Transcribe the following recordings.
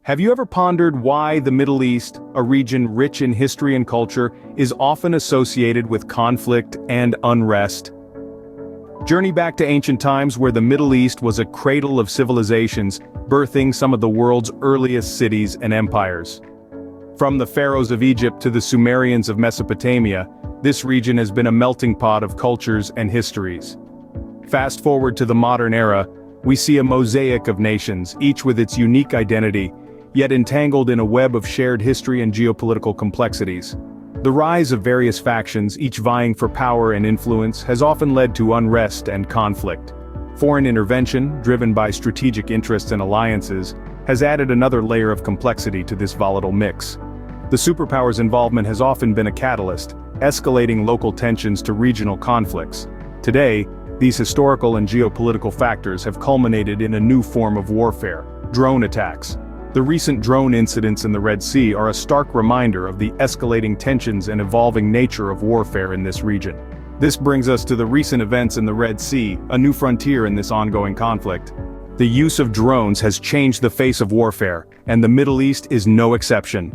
Have you ever pondered why the Middle East, a region rich in history and culture, is often associated with conflict and unrest? Journey back to ancient times where the Middle East was a cradle of civilizations, birthing some of the world's earliest cities and empires. From the pharaohs of Egypt to the Sumerians of Mesopotamia, this region has been a melting pot of cultures and histories. Fast forward to the modern era, we see a mosaic of nations, each with its unique identity, yet entangled in a web of shared history and geopolitical complexities. The rise of various factions, each vying for power and influence, has often led to unrest and conflict. Foreign intervention, driven by strategic interests and alliances, has added another layer of complexity to this volatile mix. The superpowers' involvement has often been a catalyst, escalating local tensions to regional conflicts. Today, these historical and geopolitical factors have culminated in a new form of warfare: drone attacks. The recent drone incidents in the Red Sea are a stark reminder of the escalating tensions and evolving nature of warfare in this region. This brings us to the recent events in the Red Sea, a new frontier in this ongoing conflict. The use of drones has changed the face of warfare, and the Middle East is no exception.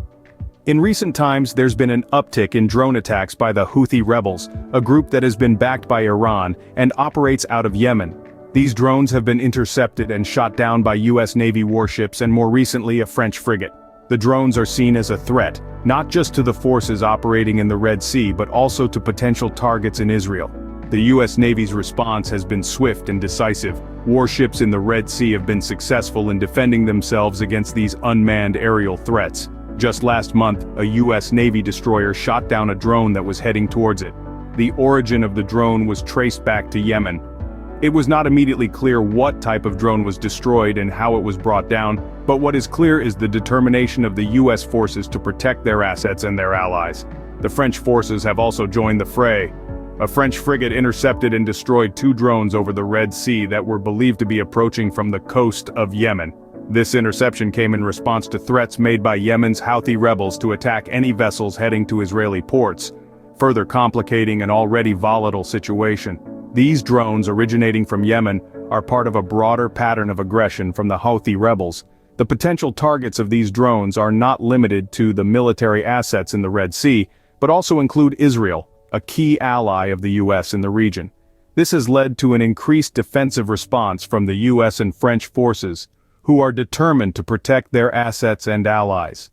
In recent times, there's been an uptick in drone attacks by the Houthi rebels, a group that has been backed by Iran and operates out of Yemen. These drones have been intercepted and shot down by US Navy warships and more recently a French frigate. The drones are seen as a threat, not just to the forces operating in the Red Sea but also to potential targets in Israel. The US Navy's response has been swift and decisive. Warships in the Red Sea have been successful in defending themselves against these unmanned aerial threats. Just last month, a US Navy destroyer shot down a drone that was heading towards it. The origin of the drone was traced back to Yemen. It was not immediately clear what type of drone was destroyed and how it was brought down, but what is clear is the determination of the US forces to protect their assets and their allies. The French forces have also joined the fray. A French frigate intercepted and destroyed 2 drones over the Red Sea that were believed to be approaching from the coast of Yemen. This interception came in response to threats made by Yemen's Houthi rebels to attack any vessels heading to Israeli ports, further complicating an already volatile situation. These drones originating from Yemen are part of a broader pattern of aggression from the Houthi rebels. The potential targets of these drones are not limited to the military assets in the Red Sea, but also include Israel, a key ally of the US in the region. This has led to an increased defensive response from the US and French forces, who are determined to protect their assets and allies.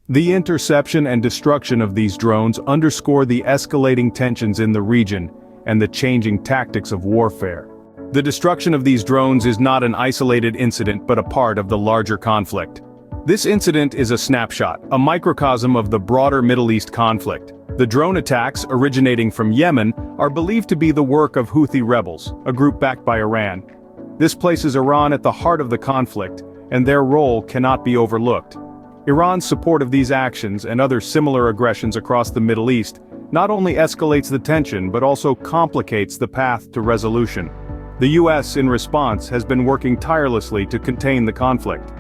The interception and destruction of these drones underscore the escalating tensions in the region and the changing tactics of warfare. The destruction of these drones is not an isolated incident but a part of the larger conflict. This incident is a snapshot, a microcosm of the broader Middle East conflict. The drone attacks, originating from Yemen, are believed to be the work of Houthi rebels, a group backed by Iran. This places Iran at the heart of the conflict, and their role cannot be overlooked. Iran's support of these actions and other similar aggressions across the Middle East not only escalates the tension but also complicates the path to resolution. The US, in response, has been working tirelessly to contain the conflict.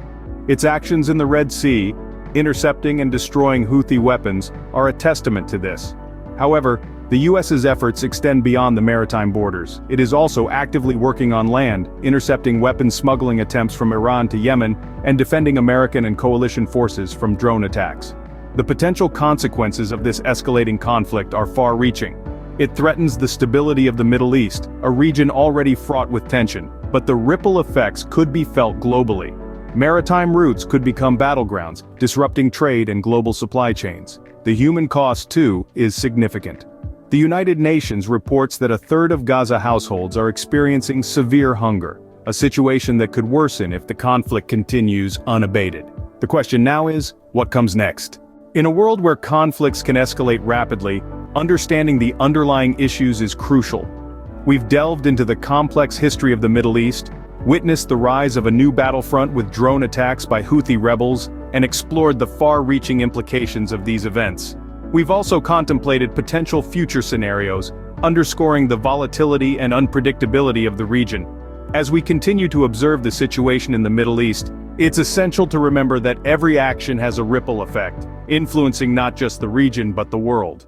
Its actions in the Red Sea, intercepting and destroying Houthi weapons, are a testament to this. However, the US's efforts extend beyond the maritime borders. It is also actively working on land, intercepting weapons smuggling attempts from Iran to Yemen, and defending American and coalition forces from drone attacks. The potential consequences of this escalating conflict are far-reaching. It threatens the stability of the Middle East, a region already fraught with tension, but the ripple effects could be felt globally. Maritime routes could become battlegrounds, disrupting trade and global supply chains. The human cost, too, is significant. The United Nations reports that 1/3 of Gaza households are experiencing severe hunger, a situation that could worsen if the conflict continues unabated. The question now is, what comes next? In a world where conflicts can escalate rapidly, understanding the underlying issues is crucial. We've delved into the complex history of the Middle East, witnessed the rise of a new battlefront with drone attacks by Houthi rebels, and explored the far-reaching implications of these events. We've also contemplated potential future scenarios, underscoring the volatility and unpredictability of the region. As we continue to observe the situation in the Middle East, it's essential to remember that every action has a ripple effect, influencing not just the region but the world.